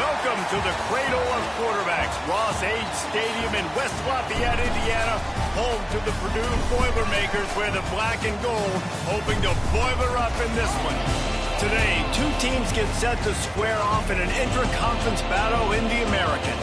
Welcome to the cradle of quarterbacks, Ross Age Stadium in West Lafayette, Indiana, home to the Purdue Boilermakers, where the black and gold hoping to boiler up in this one. Today, two teams get set to square off in an intra-conference battle in the American.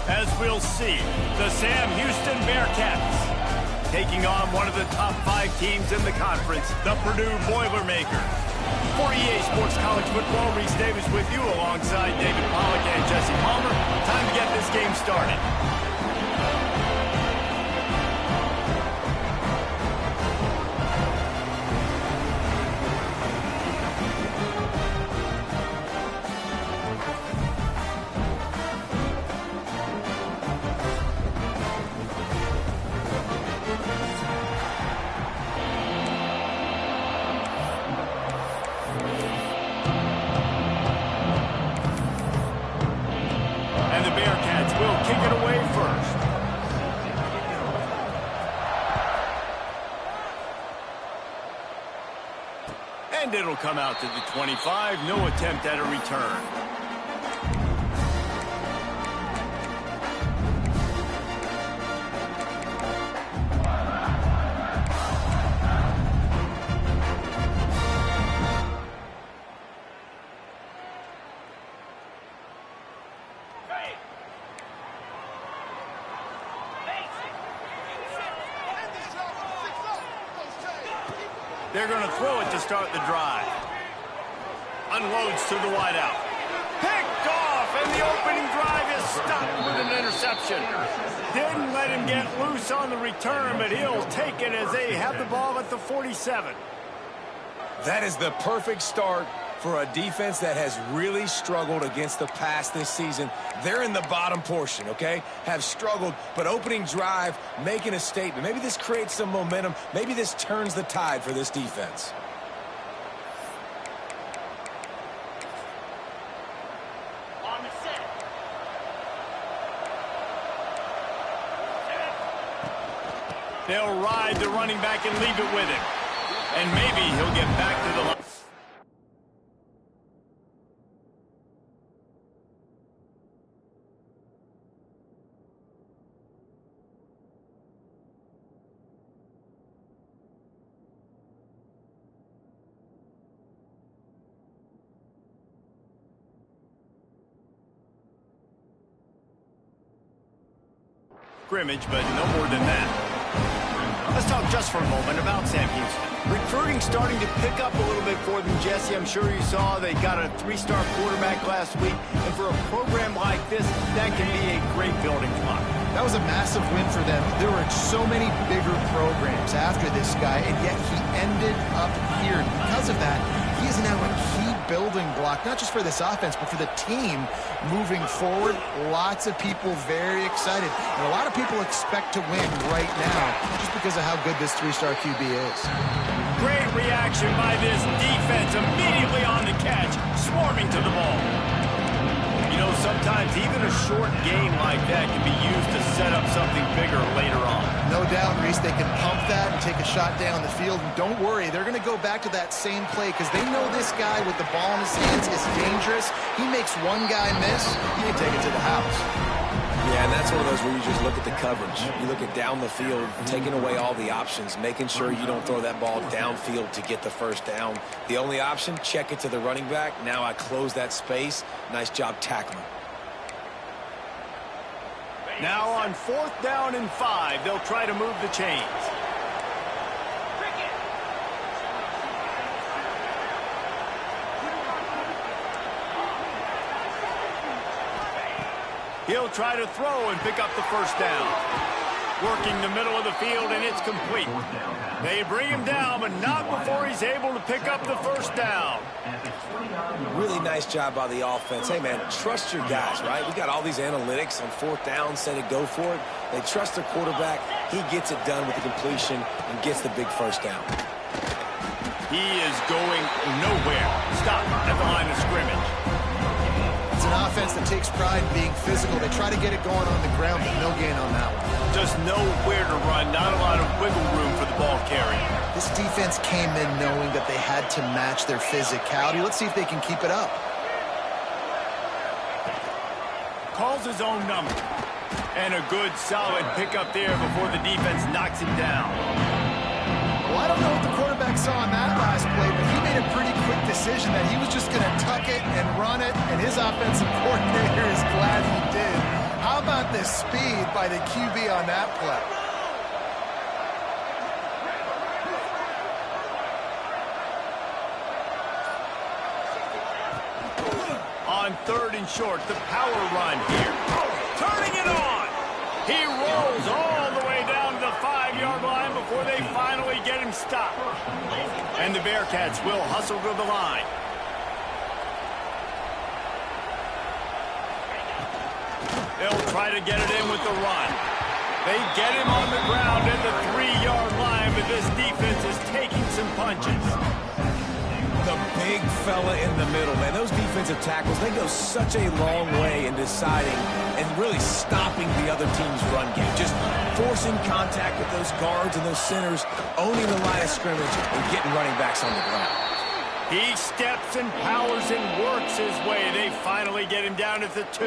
As we'll see, the Sam Houston Bearcats taking on one of the top 5 teams in the conference, the Purdue Boilermakers. For EA Sports College Football, Reese Davis with you alongside David Pollack and Jesse Palmer. Time to get this game started. And the Bearcats will kick it away first. And it'll come out to the 25. No attempt at a return. They're going to throw it to start the drive. Unloads to the wideout. Picked off, and the opening drive is stopped with an interception. Didn't let him get loose on the return, but he'll take it as they have the ball at the 47. That is the perfect start for a defense that has really struggled against the pass this season. They're in the bottom portion, okay? Have struggled, but opening drive, making a statement. Maybe this creates some momentum. Maybe this turns the tide for this defense. On the set. They'll ride the running back and leave it with him. And maybe he'll get back to the line. Scrimmage, but no more than that. Let's talk just for a moment about Sam Houston. Recruiting starting to pick up a little bit for them, Jesse. I'm sure you saw they got a 3-star quarterback last week. And for a program like this, that can be a great building block. That was a massive win for them. There were so many bigger programs after this guy, and yet he ended up here. And because of that, he is now a key building block, not just for this offense, but for the team moving forward. Lots of people very excited. And a lot of people expect to win right now just because of how good this 3-star QB is. Great reaction by this defense, immediately on the catch, swarming to the ball. You know, sometimes even a short game like that can be used to set up something bigger later on. No doubt, Reese, they can pump that and take a shot down the field. And don't worry, they're going to go back to that same play because they know this guy with the ball in his hands is dangerous. He makes one guy miss, he can take it to the house. Yeah, and that's one of those where you just look at the coverage. You look at down the field, taking away all the options, making sure you don't throw that ball downfield to get the first down. The only option, check it to the running back. Now I close that space. Nice job tackling. Now on 4th down and 5, they'll try to move the chains. He'll try to throw and pick up the first down. Working the middle of the field, and it's complete. They bring him down, but not before he's able to pick up the first down. Really nice job by the offense. Hey, man, trust your guys, right? We got all these analytics on 4th down, set it, go for it. They trust their quarterback. He gets it done with the completion and gets the big first down. He is going nowhere. Stop at the line of scrimmage. It's an offense that takes pride in being physical. They try to get it going on the ground, but no gain on that one. Just nowhere to run, not a lot of wiggle room for the ball carrier. This defense came in knowing that they had to match their physicality. Let's see if they can keep it up. calls his own number. And a good, solid pickup there before the defense knocks him down. Well, I don't know what the quarterback saw in that last play, but he made a pretty quick decision that he was just going to tuck it and run it, and his offensive coordinator is glad he did. How about the speed by the QB on that play? On 3rd and short, the power run here. Turning it on. He rolls all the way down to the 5-yard line before they finally get him stopped. And the Bearcats will hustle to the line. They'll try to get it in with the run. They get him on the ground at the 3-yard line, but this defense is taking some punches. The big fella in the middle, man. Those defensive tackles, they go such a long way in deciding and really stopping the other team's run game. Just forcing contact with those guards and those centers, owning the line of scrimmage, and getting running backs on the ground. He steps and powers and works his way. They finally get him down at the 2.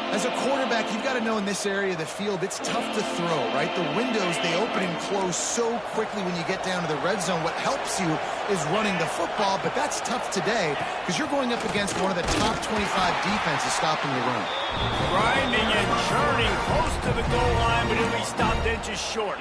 As a quarterback, you've got to know in this area of the field, it's tough to throw, right? The windows, they open and close so quickly when you get down to the red zone. What helps you is running the football, but that's tough today because you're going up against one of the top 25 defenses stopping the run. Grinding and churning close to the goal line, but he'll be stopped inches short.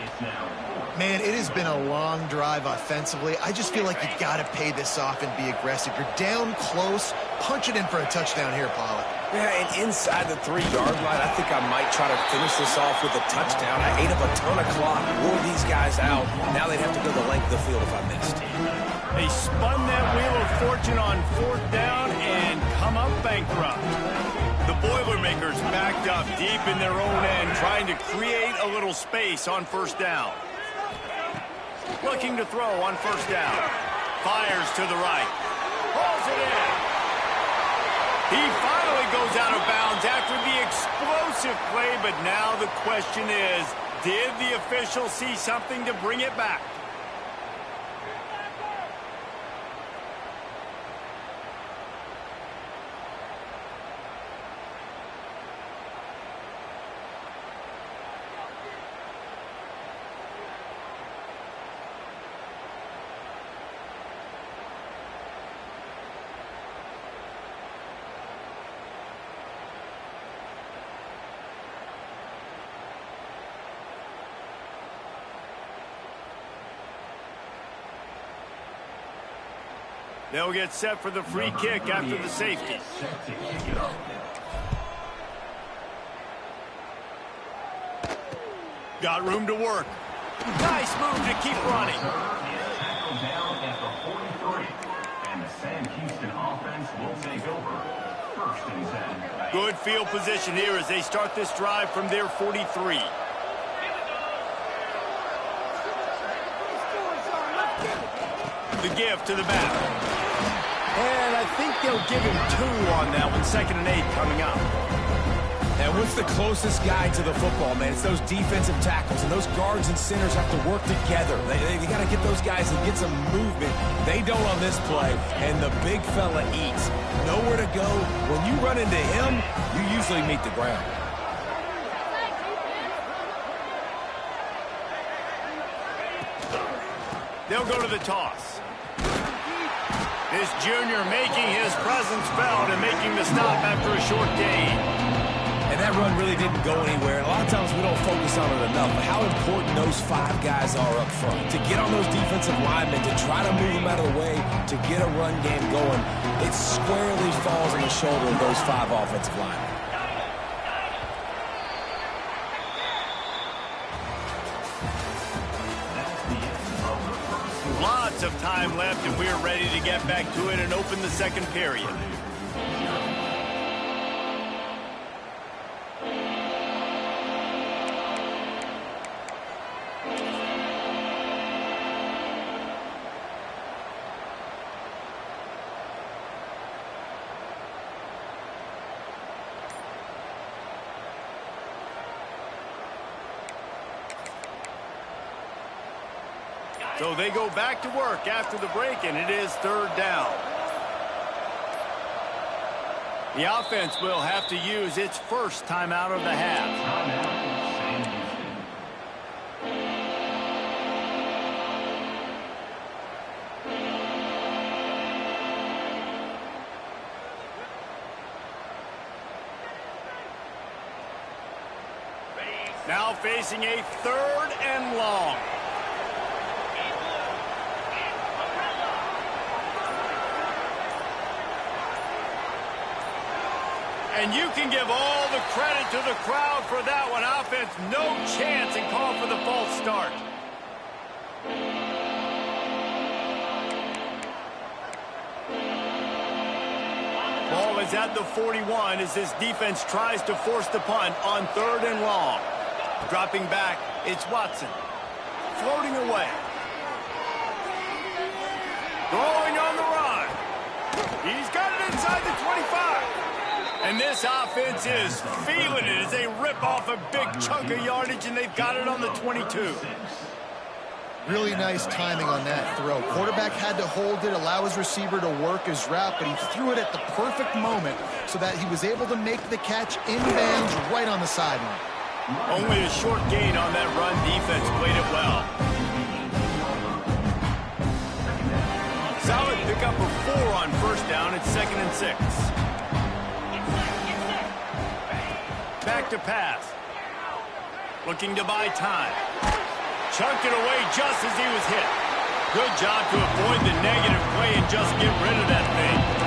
Man, it has been a long drive offensively. I just feel like you've got to pay this off and be aggressive. You're down close. Punch it in for a touchdown here, Pollard. Yeah, and inside the 3-yard line, I think I might try to finish this off with a touchdown. I ate up a ton of clock, wore these guys out. Now they'd have to go the length of the field if I missed. They spun that wheel of fortune on 4th down and come up bankrupt. The Boilermakers backed up deep in their own end, trying to create a little space on 1st down. Looking to throw on 1st down. Fires to the right. Pulls it in. He finally goes out of bounds after the explosive play, but now the question is, did the official see something to bring it back? They'll get set for the free kick after the safety. Got room to work. Nice move to keep running. Tackle down at the 43. And the Sam Houston offense will take over. 1st and 10. Good field position here as they start this drive from their 43. The give to the back. And I think they'll give him 2 on that one. 2nd and 8 coming up. And what's the closest guy to the football, man? It's those defensive tackles, and those guards and centers have to work together. They got to get those guys and get some movement. They don't on this play, and the big fella eats. Nowhere to go. When you run into him, you usually meet the ground. They'll go to the toss. This junior making his presence felt and making the stop after a short gain. And that run really didn't go anywhere. And a lot of times we don't focus on it enough. But how important those 5 guys are up front. To get on those defensive linemen, to try to move them out of the way, to get a run game going, it squarely falls on the shoulder of those 5 offensive linemen. Lots of time left, and we're ready to get back to it and open the 2nd period. So they go back to work after the break, and it is 3rd down. The offense will have to use its first timeout of the half. Now facing a 3rd and long. And you can give all the credit to the crowd for that one. Offense, no chance, and call for the false start. Ball is at the 41 as this defense tries to force the punt on 3rd and long. Dropping back, it's Watson. Floating away. Going on the run. He's got it inside the 25. And this offense is feeling it as they rip off a big chunk of yardage, and they've got it on the 22. Really nice timing on that throw. Quarterback had to hold it, allow his receiver to work his route, but he threw it at the perfect moment so that he was able to make the catch inbounds right on the sideline. Only a short gain on that run. Defense played it well. Solid pickup of 4 on 1st down. It's 2nd and 6. Back to pass. Looking to buy time. Chunked it away just as he was hit. Good job to avoid the negative play and just get rid of that thing.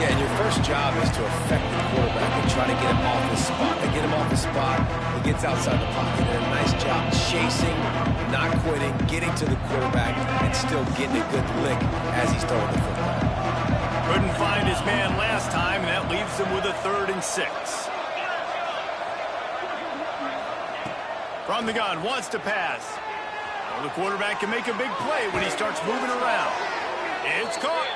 Yeah, and your first job is to affect the quarterback and try to get him off his spot. They get him off his spot, he gets outside the pocket. And a nice job chasing, not quitting, getting to the quarterback, and still getting a good lick as he's throwing the football. Couldn't find his man last time, and that leaves him with a 3rd and 6. From the gun, wants to pass. Well, the quarterback can make a big play when he starts moving around. It's caught.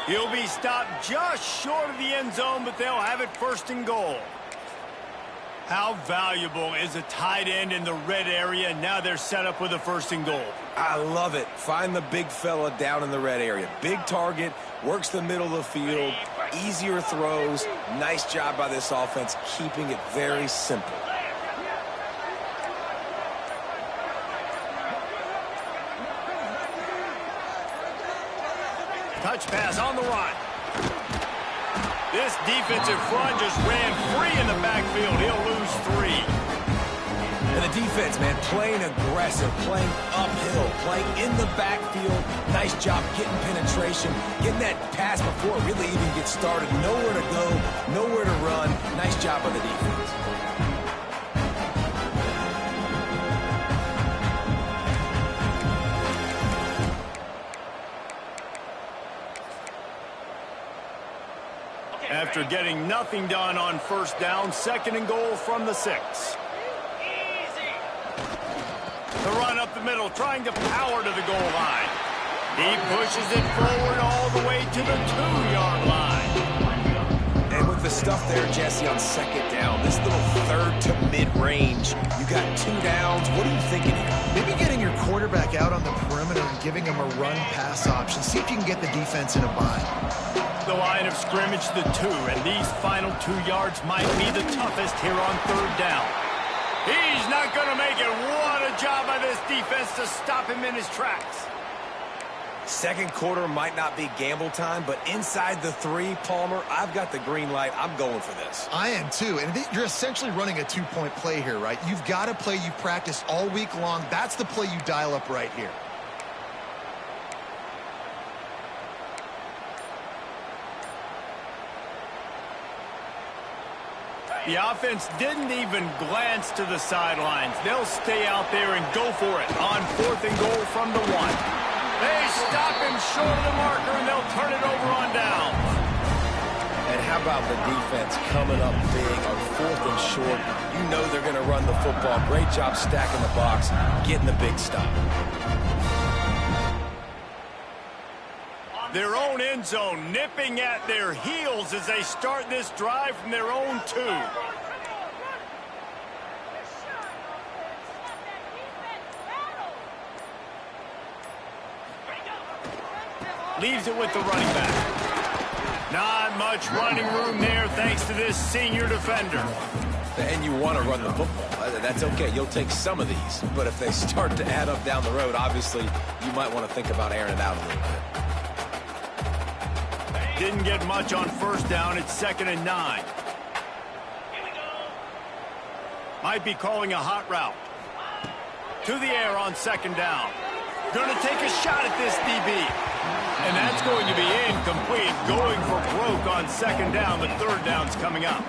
He'll be stopped just short of the end zone, but they'll have it 1st and goal. How valuable is a tight end in the red area? Now they're set up with a 1st and goal. I love it. Find the big fella down in the red area. Big target, works the middle of the field, easier throws. Nice job by this offense, keeping it very simple. Touch pass on the run. This defensive front just ran free in the backfield. He'll lose 3. And the defense, man, playing aggressive, playing uphill, playing in the backfield. Nice job getting penetration, getting that pass before it really even gets started. Nowhere to go, nowhere to run. Nice job by the defense. After getting nothing done on 1st down, 2nd and goal from the 6. The run up the middle, trying to power to the goal line. He pushes it forward all the way to the 2-yard line. And with the stuff there, Jesse, on 2nd down, this little 3rd to mid-range, you got 2 downs. What are you thinking here? Maybe getting your quarterback out on the perimeter and giving him a run-pass option. See if you can get the defense in a bind. The line of scrimmage, the 2, and these final 2 yards might be the toughest here on 3rd down. He's not going to make it. What a job by this defense to stop him in his tracks. 2nd quarter might not be gamble time, but inside the 3, Palmer, I've got the green light. I'm going for this. I am too, and you're essentially running a 2-point play here, right? You've got a play you've practiced all week long. That's the play you dial up right here. The offense didn't even glance to the sidelines. They'll stay out there and go for it on 4th and goal from the 1. They stop him short of the marker, and they'll turn it over on downs. And how about the defense coming up big on 4th and short? You know they're going to run the football. Great job stacking the box, getting the big stop. Their own end zone nipping at their heels as they start this drive from their own 2. Leaves it with the running back. Not much running room there thanks to this senior defender. And you want to run the football. That's okay. You'll take some of these. But if they start to add up down the road, obviously, you might want to think about airing it out a little bit. Didn't get much on first down. It's 2nd and 9. Might be calling a hot route. To the air on 2nd down. Going to take a shot at this DB. And that's going to be incomplete. Going for broke on 2nd down. The 3rd down's coming up.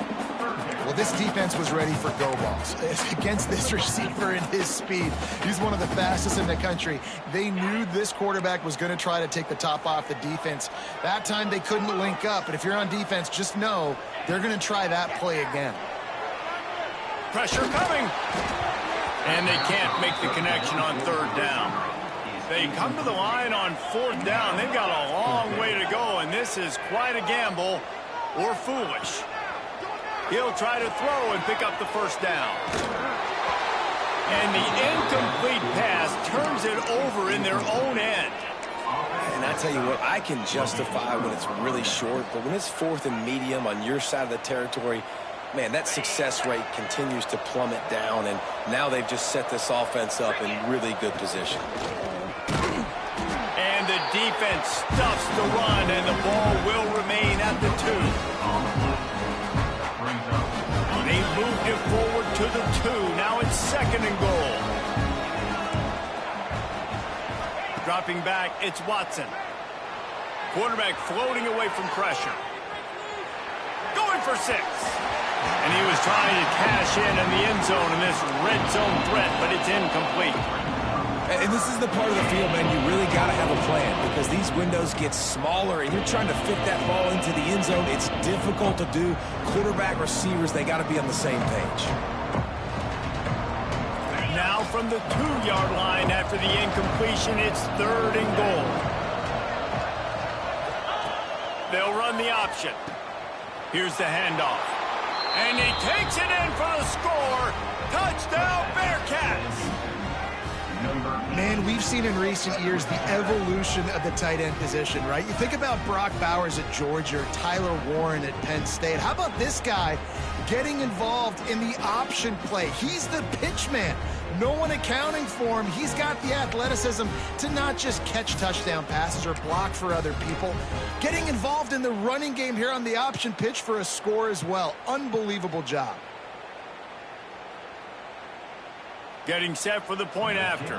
Well, this defense was ready for go balls. Against this receiver and his speed, he's one of the fastest in the country. They knew this quarterback was going to try to take the top off the defense. That time they couldn't link up, but if you're on defense, just know they're going to try that play again. Pressure coming. And they can't make the connection on 3rd down. They come to the line on 4th down. They've got a long way to go, and this is quite a gamble or foolish. He'll try to throw and pick up the 1st down. And the incomplete pass turns it over in their own end. And I tell you what, I can justify when it's really short, but when it's 4th and medium on your side of the territory, man, that success rate continues to plummet down, and now they've just set this offense up in really good position. And the defense stuffs the run, and the ball will remain at the 2. They moved it forward to the 2. Now it's 2nd and goal. Dropping back, it's Watson. Quarterback floating away from pressure. Going for 6. And he was trying to cash in the end zone in this red zone threat, but it's incomplete. And this is the part of the field, man, you really got to have a plan because these windows get smaller and you're trying to fit that ball into the end zone. It's difficult to do. Quarterback, receivers, they got to be on the same page. Now from the 2-yard line after the incompletion, it's 3rd and goal. They'll run the option. Here's the handoff. And he takes it in for the score. Touchdown, Bearcats! Man, we've seen in recent years the evolution of the tight end position, right? You think about Brock Bowers at Georgia, or Tyler Warren at Penn State. How about this guy getting involved in the option play? He's the pitch man. No one accounting for him. He's got the athleticism to not just catch touchdown passes or block for other people. Getting involved in the running game here on the option pitch for a score as well. Unbelievable job. Getting set for the point after.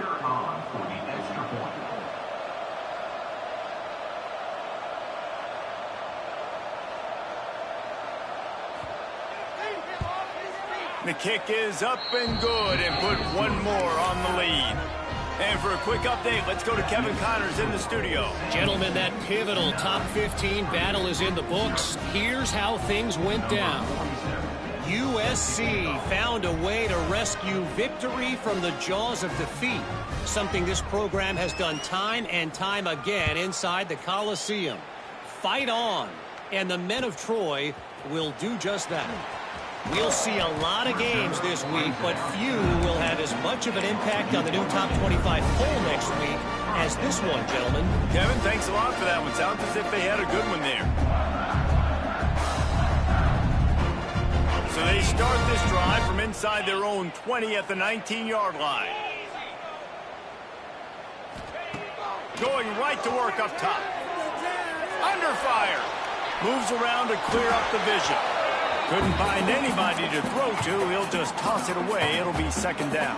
The kick is up and good and put one more on the lead. And for a quick update, let's go to Kevin Connors in the studio. Gentlemen, that pivotal top 15 battle is in the books. Here's how things went down. USC found a way to rescue victory from the jaws of defeat, something this program has done time and time again inside the Coliseum. Fight on, and the men of Troy will do just that. We'll see a lot of games this week, but few will have as much of an impact on the new top 25 poll next week as this one, gentlemen. Kevin, thanks a lot for that one. Sounds as if they had a good one there. So they start this drive from inside their own 20 at the 19-yard line. Going right to work up top. Under fire. Moves around to clear up the vision. Couldn't find anybody to throw to. He'll just toss it away. It'll be 2nd down.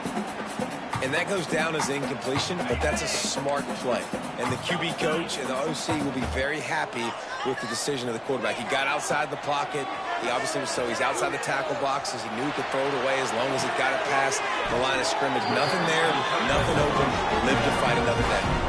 And that goes down as incompletion, but that's a smart play. And the QB coach and the OC will be very happy with the decision of the quarterback. He got outside the pocket. He obviously was he's outside the tackle boxes. He knew he could throw it away as long as he got it past the line of scrimmage. Nothing there, nothing open. Live to fight another day.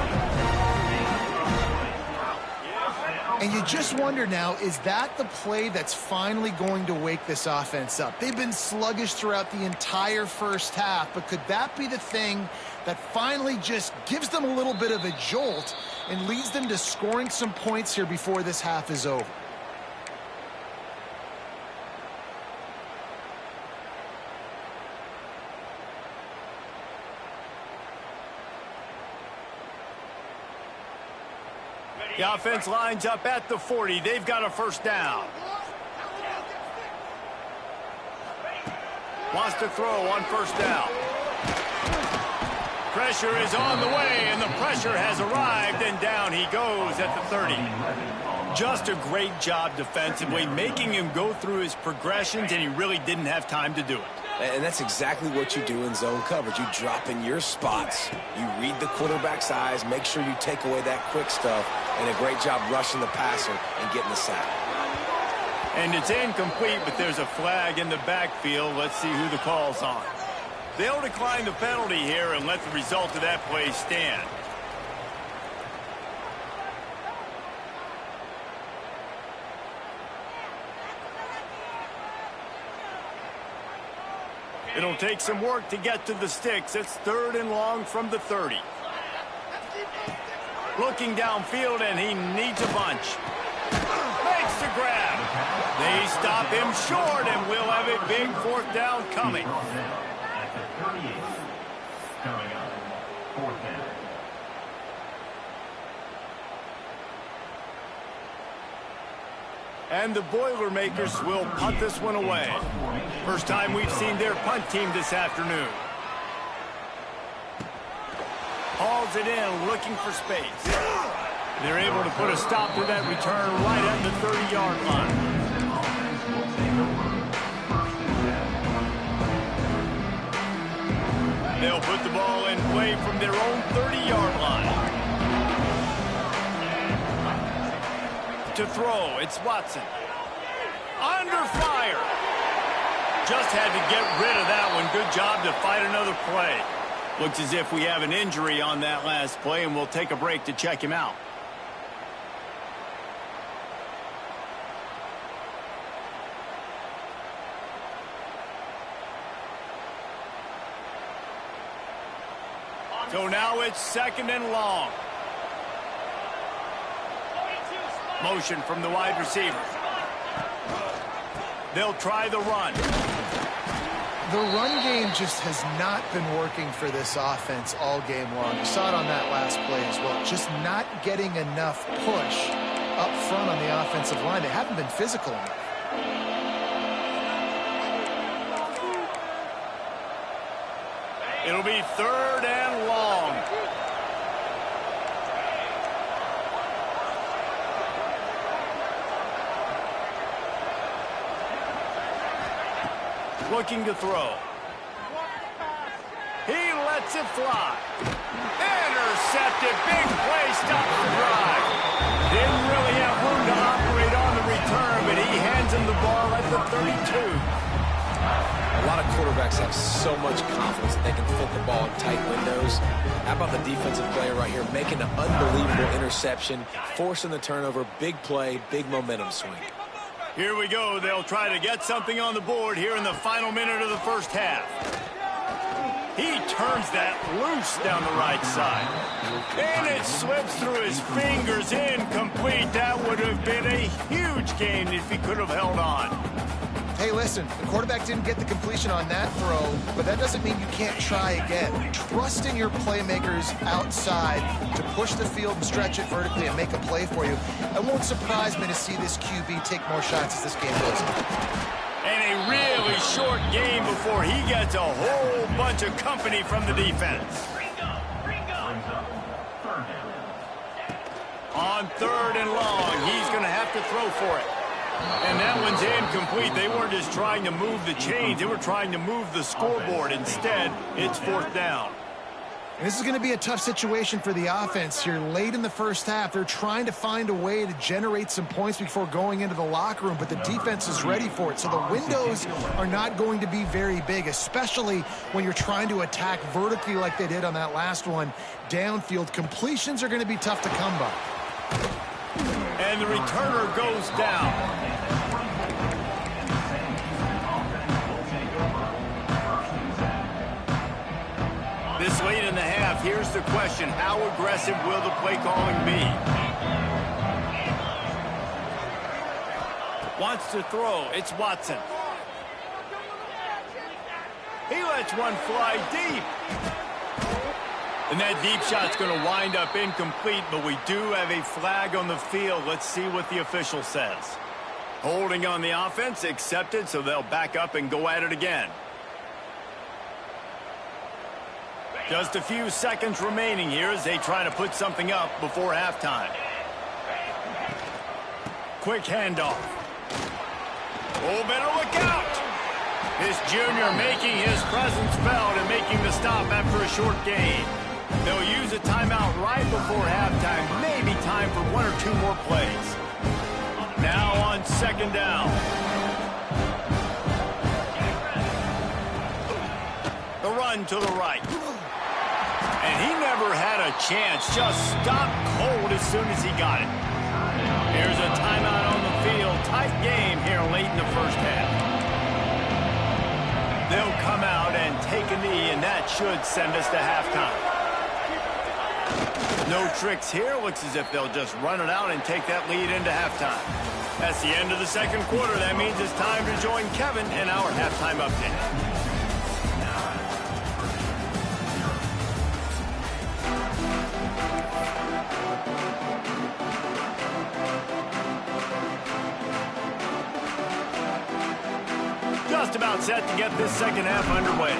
And you just wonder now, is that the play that's finally going to wake this offense up? They've been sluggish throughout the entire first half, but could that be the thing that finally just gives them a little bit of a jolt and leads them to scoring some points here before this half is over? The offense lines up at the 40. They've got a first down. Wants to throw on first down. Pressure is on the way, and the pressure has arrived, and down he goes at the 30. Just a great job defensively, making him go through his progressions, and he really didn't have time to do it. And that's exactly what you do in zone coverage. You drop in your spots. You read the quarterback's eyes, make sure you take away that quick stuff, and a great job rushing the passer and getting the sack. And it's incomplete, but there's a flag in the backfield. Let's see who the call's on. They'll decline the penalty here and let the result of that play stand. It'll take some work to get to the sticks. It's 3rd and long from the 30. Looking downfield, and he needs a bunch. Makes the grab. They stop him short, and we'll have a big 4th down coming. At the 38. Coming up, 4th down. And the Boilermakers will punt this one away. First time we've seen their punt team this afternoon. Hauls it in, looking for space. They're able to put a stop to that return right at the 30-yard line. They'll put the ball in play from their own 30-yard line. To throw, it's Watson. Under fire. Just had to get rid of that one. Good job to fight another play. Looks as if we have an injury on that last play, and we'll take a break to check him out. So now it's 2nd and long. Motion from the wide receiver. They'll try the run. The run game just has not been working for this offense all game long. You saw it on that last play as well. Just not getting enough push up front on the offensive line. They haven't been physical enough. It'll be 3rd and long. Looking to throw. He lets it fly. Intercepted. Big play. Stops the drive. Didn't really have room to operate on the return, but he hands him the ball at the 32. A lot of quarterbacks have so much confidence that they can fit the ball in tight windows. How about the defensive player right here making an unbelievable interception, forcing the turnover, big play, big momentum swing. Here we go. They'll try to get something on the board here in the final minute of the first half. He turns that loose down the right side. And it slips through his fingers. Incomplete. That would have been a huge gain if he could have held on. Hey, listen, the quarterback didn't get the completion on that throw, but that doesn't mean you can't try again. Trust in your playmakers outside to push the field and stretch it vertically and make a play for you. It won't surprise me to see this QB take more shots as this game goes on. And a really short game before he gets a whole bunch of company from the defense. On 3rd and long, he's going to have to throw for it. And that one's incomplete. They weren't just trying to move the chains. They were trying to move the scoreboard. Instead, it's 4th down. This is going to be a tough situation for the offense here. Late in the first half, they're trying to find a way to generate some points before going into the locker room, but the defense is ready for it. So the windows are not going to be very big, especially when you're trying to attack vertically like they did on that last one. Downfield completions are going to be tough to come by. And the returner goes down. This late in the half, here's the question. How aggressive will the play calling be? Wants to throw. It's Watson. He lets one fly deep. And that deep shot's going to wind up incomplete, but we do have a flag on the field. Let's see what the official says. Holding on the offense, accepted, so they'll back up and go at it again. Just a few seconds remaining here as they try to put something up before halftime. Quick handoff. Oh, better look out. This junior making his presence felt and making the stop after a short gain. They'll use a timeout right before halftime. Maybe time for one or two more plays. Now on second down. The run to the right. And he never had a chance. Just stopped cold as soon as he got it. Here's a timeout on the field. Tight game here late in the first half. They'll come out and take a knee, and that should send us to halftime. No tricks here. Looks as if they'll just run it out and take that lead into halftime. That's the end of the second quarter. That means it's time to join Kevin in our halftime update. Just about set to get this second half underway.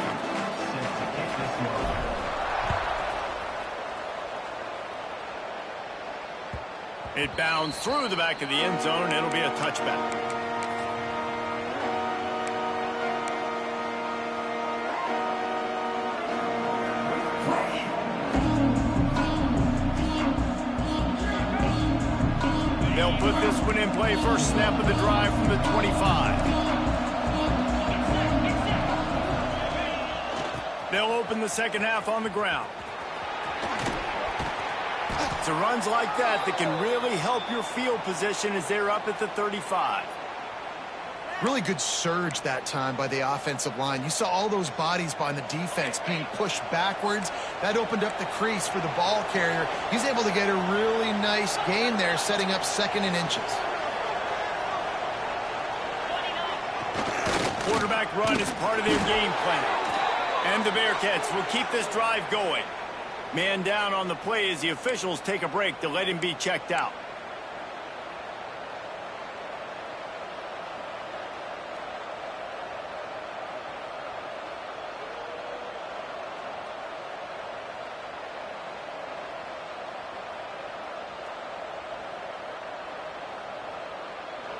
It bounds through the back of the end zone, and it'll be a touchback. They'll put this one in play first snap of the drive from the 25. They'll open the second half on the ground. It's runs like that that can really help your field position as they're up at the 35. Really good surge that time by the offensive line. You saw all those bodies by the defense being pushed backwards. That opened up the crease for the ball carrier. He's able to get a really nice gain there, setting up second and inches. Quarterback run is part of their game plan. And the Bearcats will keep this drive going. Man down on the play as the officials take a break to let him be checked out.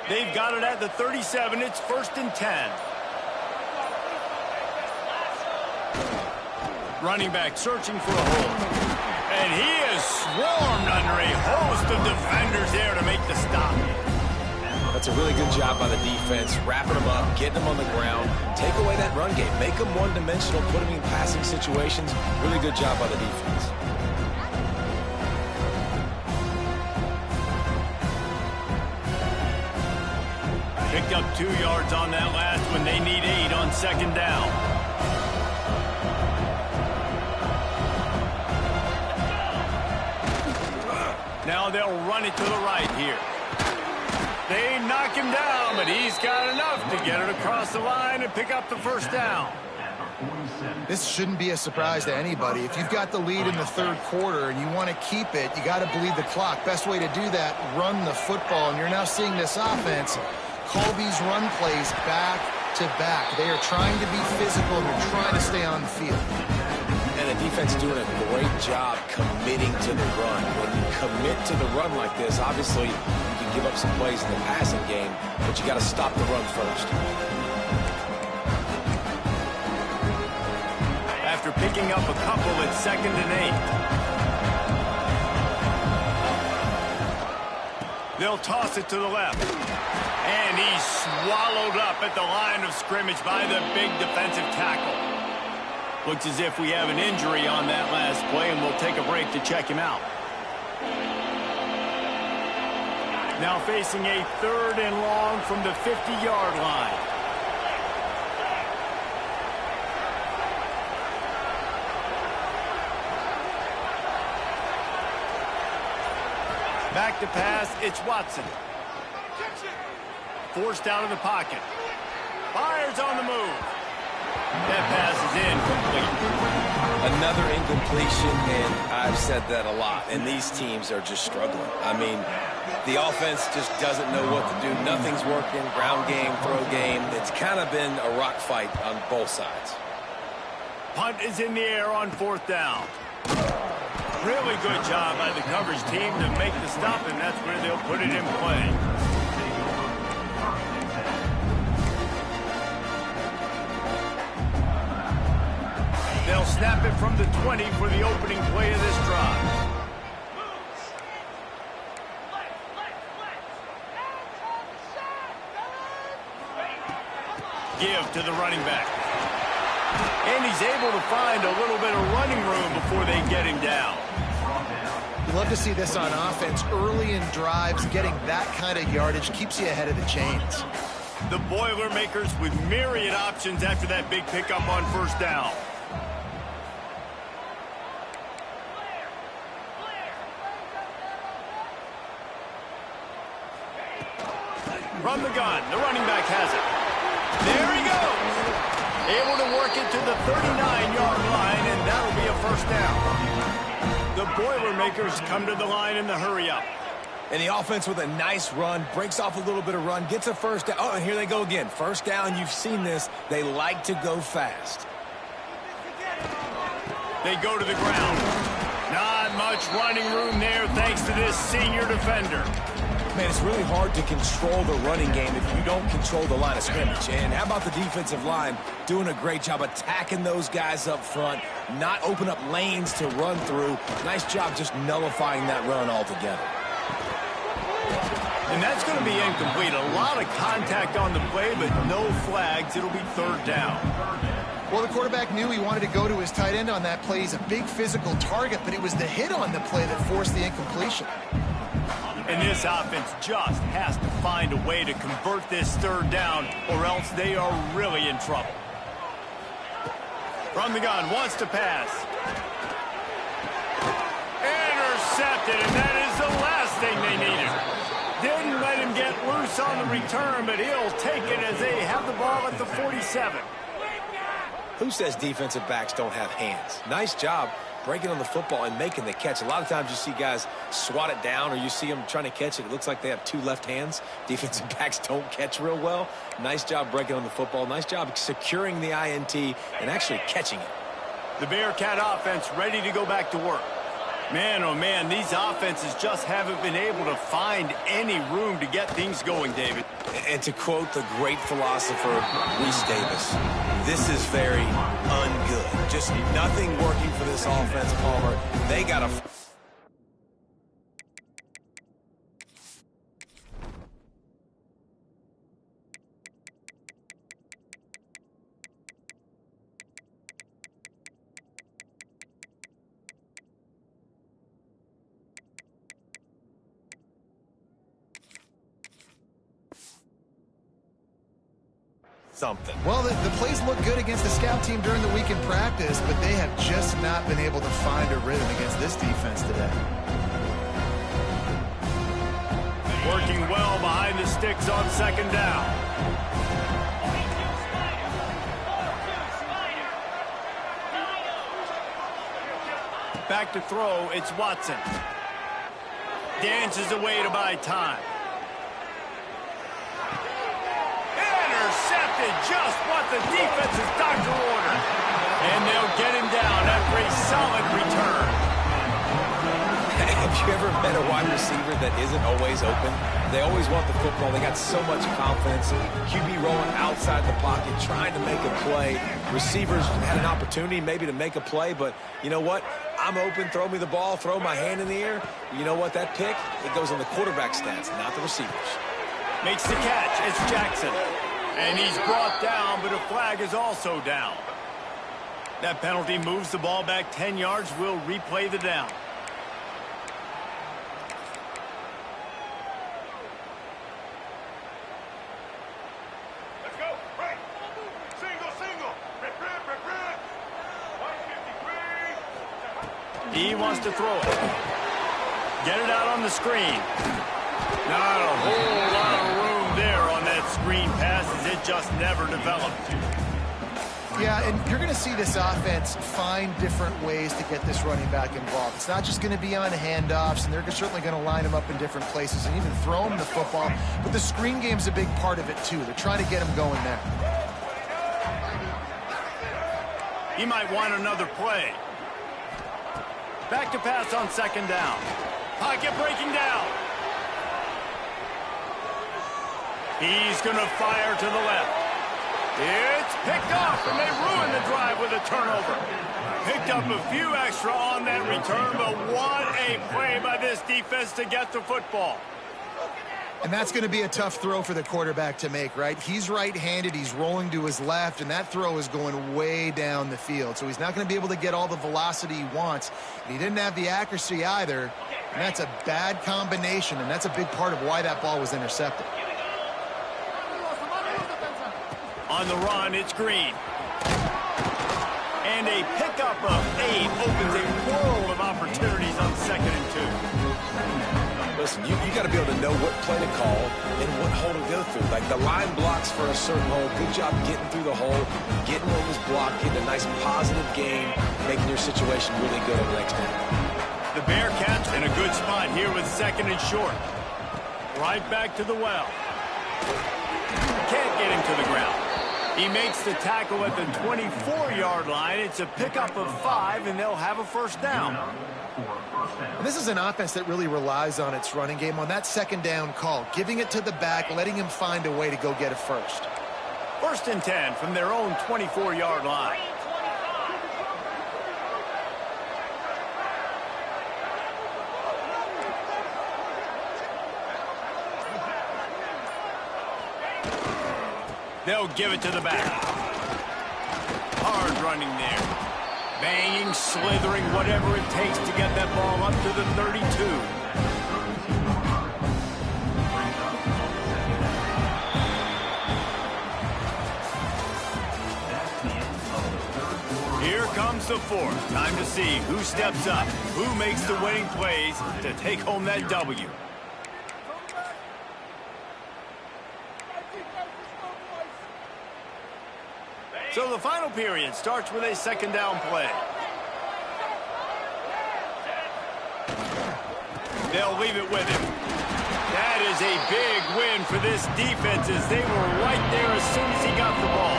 They've got it at the 37. It's 1st and 10. Running back searching for a hole. And he is swarmed under a host of defenders there to make the stop. That's a really good job by the defense, wrapping them up, getting them on the ground. Take away that run game. Make them one-dimensional, put them in passing situations. Really good job by the defense. Picked up 2 yards on that last one. They need 8 on second down. Now they'll run it to the right here. They knock him down, but he's got enough to get it across the line and pick up the first down. This shouldn't be a surprise to anybody. If you've got the lead in the third quarter and you want to keep it, you got to bleed the clock. Best way to do that, run the football. And you're now seeing this offense call these run plays back to back. They are trying to be physical. They're trying to stay on the field. And the defense doing a great job committing to the run. When you commit to the run like this, obviously you can give up some plays in the passing game, but you got to stop the run first. After picking up a couple, it's 2nd and 8. They'll toss it to the left. And he's swallowed up at the line of scrimmage by the big defensive tackle. Looks as if we have an injury on that last play, and we'll take a break to check him out. Now facing a 3rd and long from the 50-yard line. Back to pass, it's Watson. Forced out of the pocket. Fires on the move. That pass is incomplete. Another incompletion, and I've said that a lot, and these teams are just struggling. I mean, the offense just doesn't know what to do. Nothing's working, ground game, throw game. It's kind of been a rock fight on both sides. Punt is in the air on 4th down. Really good job by the coverage team to make the stop, and that's where they'll put it in play. They'll snap it from the 20 for the opening play of this drive. Give to the running back. And he's able to find a little bit of running room before they get him down. You love to see this on offense. Early in drives, getting that kind of yardage keeps you ahead of the chains. The Boilermakers with myriad options after that big pickup on 1st down. From the gun, the running back has it. There he goes. Able to work it to the 39-yard line, and that'll be a 1st down. The Boilermakers come to the line in the hurry-up. And the offense with a nice run, breaks off a little bit of run, gets a 1st down. Oh, and here they go again. 1st down, you've seen this. They like to go fast. They go to the ground. Not much running room there thanks to this senior defender. Man, it's really hard to control the running game if you don't control the line of scrimmage. And how about the defensive line doing a great job attacking those guys up front, not open up lanes to run through. Nice job just nullifying that run altogether. And that's going to be incomplete. A lot of contact on the play, but no flags. It'll be 3rd down. Well, the quarterback knew he wanted to go to his tight end on that play. He's a big physical target, but it was the hit on the play that forced the incompletion. And this offense just has to find a way to convert this 3rd down, or else they are really in trouble. From the gun, wants to pass. Intercepted, and that is the last thing they needed. Didn't let him get loose on the return, but he'll take it as they have the ball at the 47. Who says defensive backs don't have hands? Nice job breaking on the football and making the catch. A lot of times you see guys swat it down, or you see them trying to catch it. It looks like they have 2 left hands. Defensive backs don't catch real well. Nice job breaking on the football. Nice job securing the INT and actually catching it. The Bearcat offense ready to go back to work. Man, oh man, these offenses just haven't been able to find any room to get things going, David. And to quote the great philosopher, Reese Davis, this is very ungood. Just nothing working for this offense, Palmer. They got to... something. Well, the plays look good against the scout team during the week in practice, but they have just not been able to find a rhythm against this defense today. Working well behind the sticks on 2nd down. Back to throw, it's Watson. Dances away to buy time. Intercepted, just what the defense's doctor ordered. And they'll get him down after a solid return. Have you ever met a wide receiver that isn't always open? They always want the football. They got so much confidence. QB rolling outside the pocket, trying to make a play. Receivers had an opportunity maybe to make a play, but you know what? I'm open, throw me the ball, throw my hand in the air. You know what? That pick, it goes on the quarterback stats, not the receivers. Makes the catch. It's Jackson. And he's brought down, but a flag is also down. That penalty moves the ball back 10 yards. We'll replay the down. Let's go. Right. Single. Rip. 153. He wants to throw it. Get it out on the screen. Not a whole lot of room there on that screen pass, as it just never developed. Yeah, and you're going to see this offense find different ways to get this running back involved. It's not just going to be on handoffs, and they're certainly going to line him up in different places and even throw him the football. But the screen game's a big part of it, too. They're trying to get him going there. He might want another play. Back to pass on second down. Pocket breaking down. He's going to fire to the left. It's picked off, and they ruin the drive with a turnover. Picked up a few extra on that return, but what a play by this defense to get the football. And that's going to be a tough throw for the quarterback to make, right? He's right-handed, he's rolling to his left, and that throw is going way down the field. So he's not going to be able to get all the velocity he wants. And he didn't have the accuracy either, and that's a bad combination, and that's a big part of why that ball was intercepted. On the run, it's Green. And a pickup of 8 opens a world of opportunities on 2nd and 2. Listen, you got to be able to know what play to call and what hole to go through. Like the line blocks for a certain hole. Good job getting through the hole, getting what was blocked, getting a nice positive gain, making your situation really good on the next down. The Bearcats in a good spot here with 2nd and short. Right back to the well. Can't get him to the ground. He makes the tackle at the 24-yard line. It's a pickup of 5, and they'll have a first down. And this is an offense that really relies on its running game on that second down call, giving it to the back, letting him find a way to go get a first. 1st and 10 from their own 24-yard line. They'll give it to the back. Hard running there. Banging, slithering, whatever it takes to get that ball up to the 32. Here comes the 4th. Time to see who steps up, who makes the winning plays to take home that W. So the final period starts with a 2nd down play. They'll leave it with him. That is a big win for this defense as they were right there as soon as he got the ball.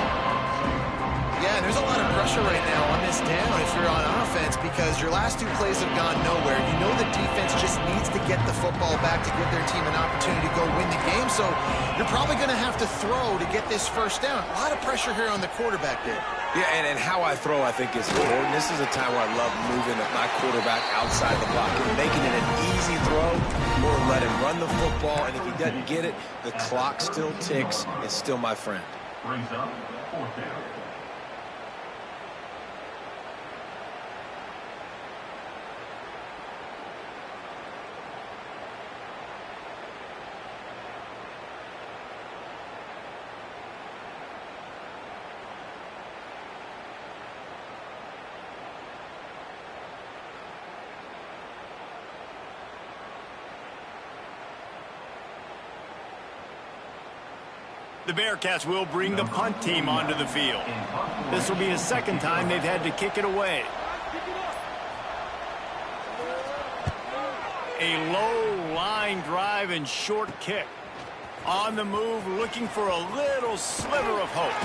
Yeah, there's a lot of pressure right now on this down if you're on offense because your last 2 plays have gone nowhere. You know the defense just needs to get the football back to give their team an opportunity to go win the game, so you're probably going to have to throw to get this first down. A lot of pressure here on the quarterback there. Yeah, and how I throw, I think, is important. This is a time where I love moving my quarterback outside the pocket, making it an easy throw, or let him run the football, and if he doesn't get it, the clock still ticks. It's still my friend. Brings up 4th down. The Bearcats will bring the punt team onto the field. This will be the 2nd time they've had to kick it away. A low line drive and short kick. On the move, looking for a little sliver of hope.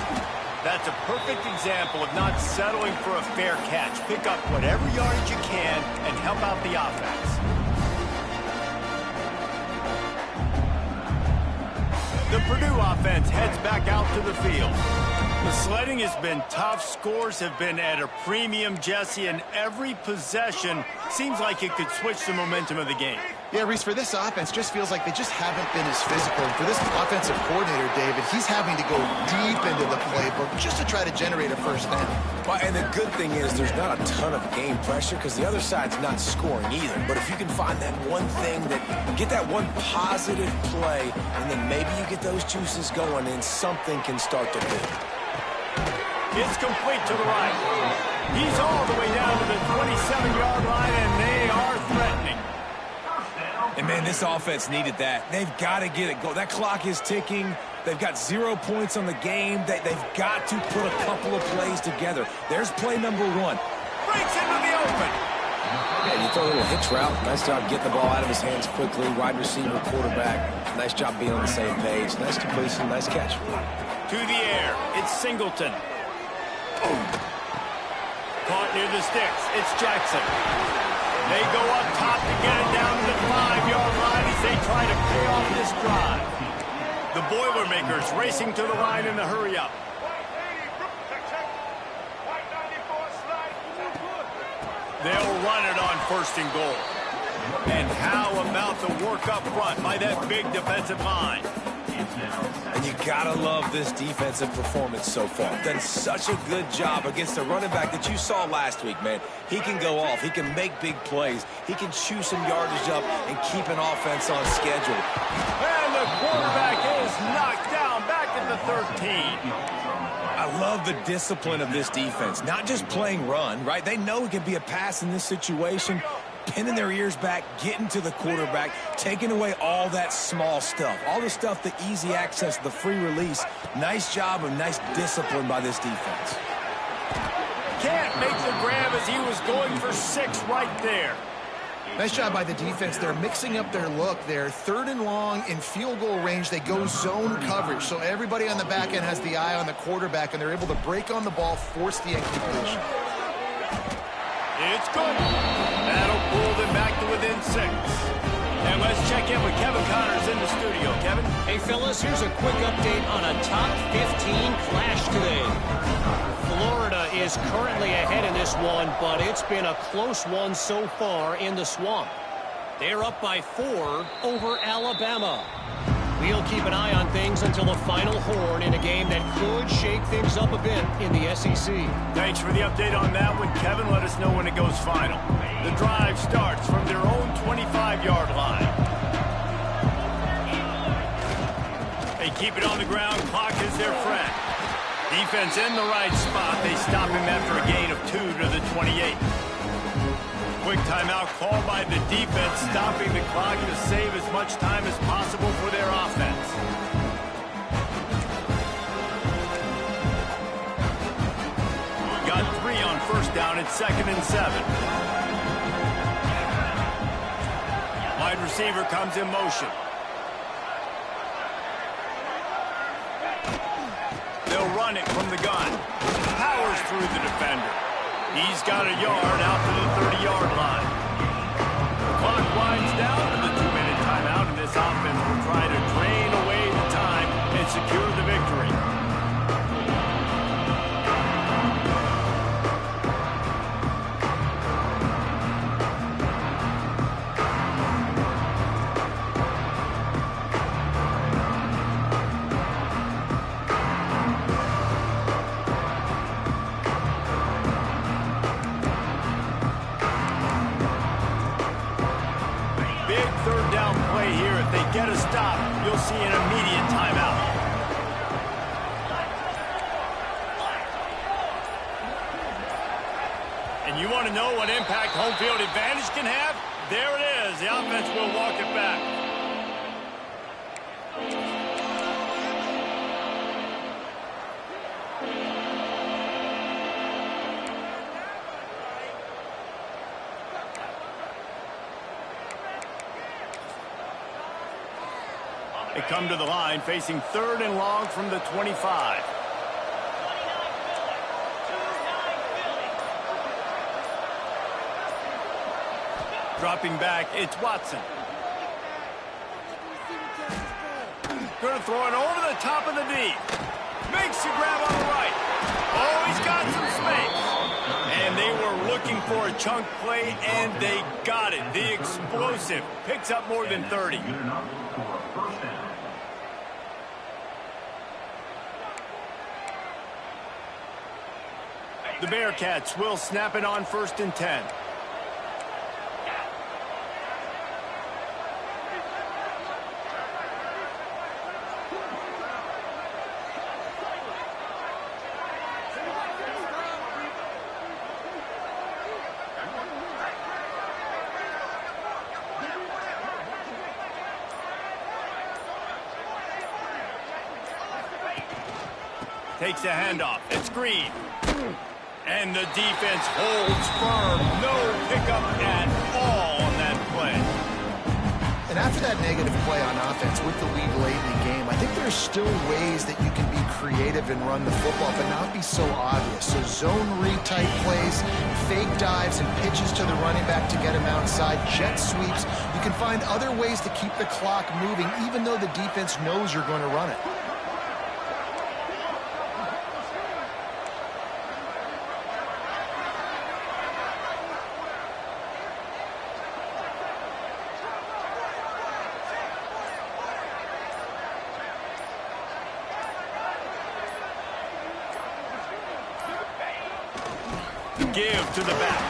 That's a perfect example of not settling for a fair catch. Pick up whatever yardage you can and help out the offense. The Purdue offense heads back out to the field. The sledding has been tough. Scores have been at a premium, Jesse, and every possession seems like it could switch the momentum of the game. Yeah, Reese, for this offense, just feels like they just haven't been as physical. And for this offensive coordinator, David, he's having to go deep into the playbook just to try to generate a first down. Well, and the good thing is there's not a ton of game pressure because the other side's not scoring either. But if you can find that one thing, get that one positive play, and then maybe you get those juices going and something can start to build. It's complete to the right. He's all the way down to the 27-yard line, and they are threatening. And, man, this offense needed that. They've got to get it going. That clock is ticking. They've got 0 points on the game. They've got to put a couple of plays together. There's play number 1. Breaks into the open. Yeah, you throw a little hitch route. Nice job getting the ball out of his hands quickly. Wide receiver, quarterback. Nice job being on the same page. Nice completion, nice catch. To the air. It's Singleton. Caught near the sticks. It's Jackson. They go up top to get it down to the 5-yard line as they try to pay off this drive. The Boilermakers racing to the line in the hurry-up. They'll run it on 1st and goal. And how about the work up front by that big defensive line? And you gotta love this defensive performance so far. Done such a good job against the running back that you saw last week, man. He can go off. He can make big plays. He can chew some yardage up and keep an offense on schedule. And the quarterback is knocked down back at the 13. I love the discipline of this defense. Not just playing run, right? They know it can be a pass in this situation. Pinning their ears back, getting to the quarterback, taking away all that small stuff. All the stuff, the easy access, the free release. Nice job and nice discipline by this defense. Can't make the grab as he was going for 6 right there. Nice job by the defense. They're mixing up their look. They're 3rd and long in field goal range. They go zone coverage. So everybody on the back end has the eye on the quarterback, and they're able to break on the ball, force the incompletion. It's good. That'll pull them back to within 6. And let's check in with Kevin Connors in the studio. Kevin? Hey, fellas, here's a quick update on a top 15 clash today. Florida is currently ahead in this one, but it's been a close one so far in the Swamp. They're up by 4 over Alabama. We'll keep an eye on things until the final horn in a game that could shake things up a bit in the SEC. Thanks for the update on that one, Kevin. Let us know when it goes final. The drive starts from their own 25-yard line. They keep it on the ground. Clock is their friend. Defense in the right spot. They stop him after a gain of 2 to the 28. Quick timeout called by the defense, stopping the clock to save as much time as possible for their offense. Got 3 on 1st down. It's 2nd and 7. Wide receiver comes in motion. They'll run it from the gun. Powers through the defender. He's got a yard out to the 30-yard line. The clock winds down to the 2-minute timeout, and this offense will try to drain away the time and secure the victory. Get a stop, you'll see an immediate timeout. And you want to know what impact home field advantage can have? There it is. The offense will walk it back. They come to the line facing 3rd and long from the 25. Dropping back, it's Watson. Going to throw it over the top of the D. Makes the grab on the right. Oh, he's got some space. And they were looking for a chunk play, and they got it. The explosive picks up more than 30. The Bearcats will snap it on 1st and 10. takes a handoff. It's Green. And the defense holds firm. No pickup at all on that play. And after that negative play on offense with the lead late in the game, I think there's still ways that you can be creative and run the football, but not be so obvious. So zone read type plays, fake dives and pitches to the running back to get him outside, jet sweeps. You can find other ways to keep the clock moving, even though the defense knows you're going to run it. Give to the back.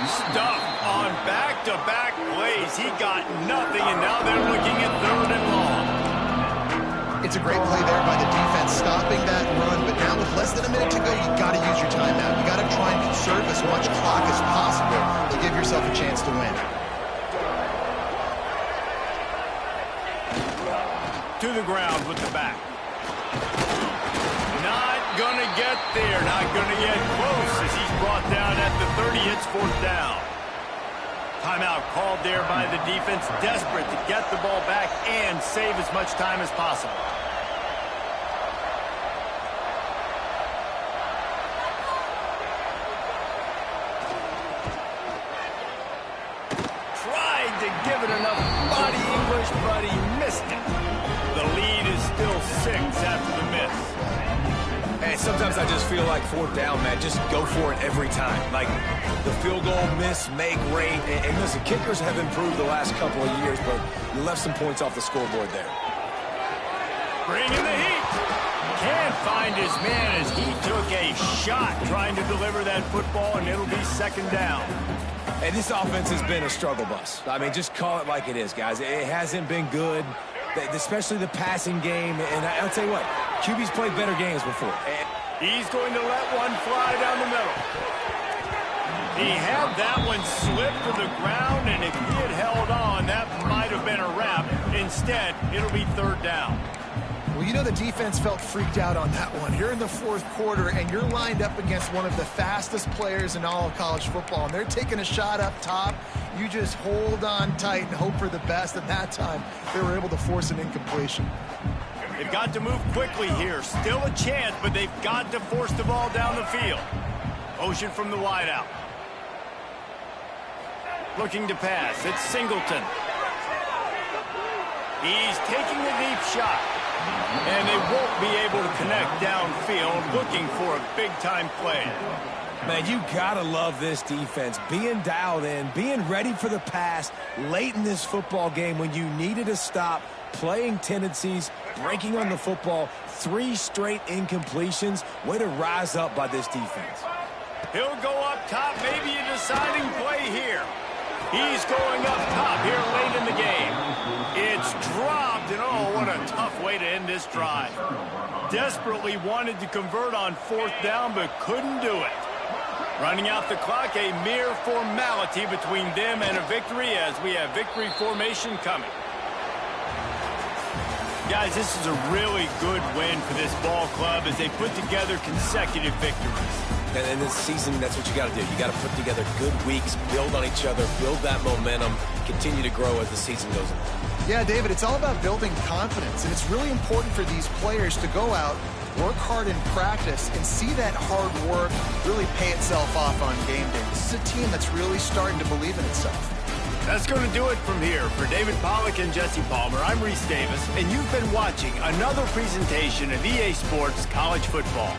Stuff on back-to-back plays. He got nothing, and now they're looking at 3rd and long. It's a great play there by the defense, stopping that run, but now with less than a minute to go, you got to use your timeout. You got to try and conserve as much clock as possible to give yourself a chance to win. To the ground with the back. Not gonna get there, not gonna get close as he's brought down at the 30. It's 4th down. Timeout called there by the defense, desperate to get the ball back and save as much time as possible. Tried to give it enough body English, but he missed it. The lead is still 6 after the miss. Hey, sometimes I just feel like 4th down, man. Just go for it every time. Like the field goal miss, make rate. And listen, kickers have improved the last couple of years, but you left some points off the scoreboard there. Bringing the heat. Can't find his man as he took a shot trying to deliver that football, and it'll be 2nd down. And this offense has been a struggle bus. I mean, just call it like it is, guys. It hasn't been good, especially the passing game. And I'll tell you what, QB's played better games before. He's going to let one fly down the middle. He had that one slip to the ground, and if he had held on, that might have been a wrap. Instead, it'll be 3rd down. Well, you know the defense felt freaked out on that one. You're in the 4th quarter, and you're lined up against one of the fastest players in all of college football, and they're taking a shot up top. You just hold on tight and hope for the best, and that time they were able to force an incompletion. They've got to move quickly here. Still a chance, but they've got to force the ball down the field. Motion from the wideout. Looking to pass. It's Singleton. He's taking a deep shot. And they won't be able to connect downfield, looking for a big-time play. Man, you gotta love this defense. Being dialed in, being ready for the pass late in this football game when you needed a stop, playing tendencies, breaking on the football, 3 straight incompletions. Way to rise up by this defense. He'll go up top, maybe a deciding play here. He's going up top here late in the game. It's dropped, and oh, what a tough way to end this drive. Desperately wanted to convert on 4th down, but couldn't do it. Running out the clock, a mere formality between them and a victory as we have victory formation coming. Guys, this is a really good win for this ball club as they put together consecutive victories. And in this season, that's what you got to do. You got to put together good weeks, build on each other, build that momentum, continue to grow as the season goes on. Yeah, David, it's all about building confidence, and it's really important for these players to go out, work hard in practice, and see that hard work really pay itself off on game day. This is a team that's really starting to believe in itself. That's going to do it from here. For David Pollack and Jesse Palmer, I'm Reese Davis, and you've been watching another presentation of EA Sports College Football.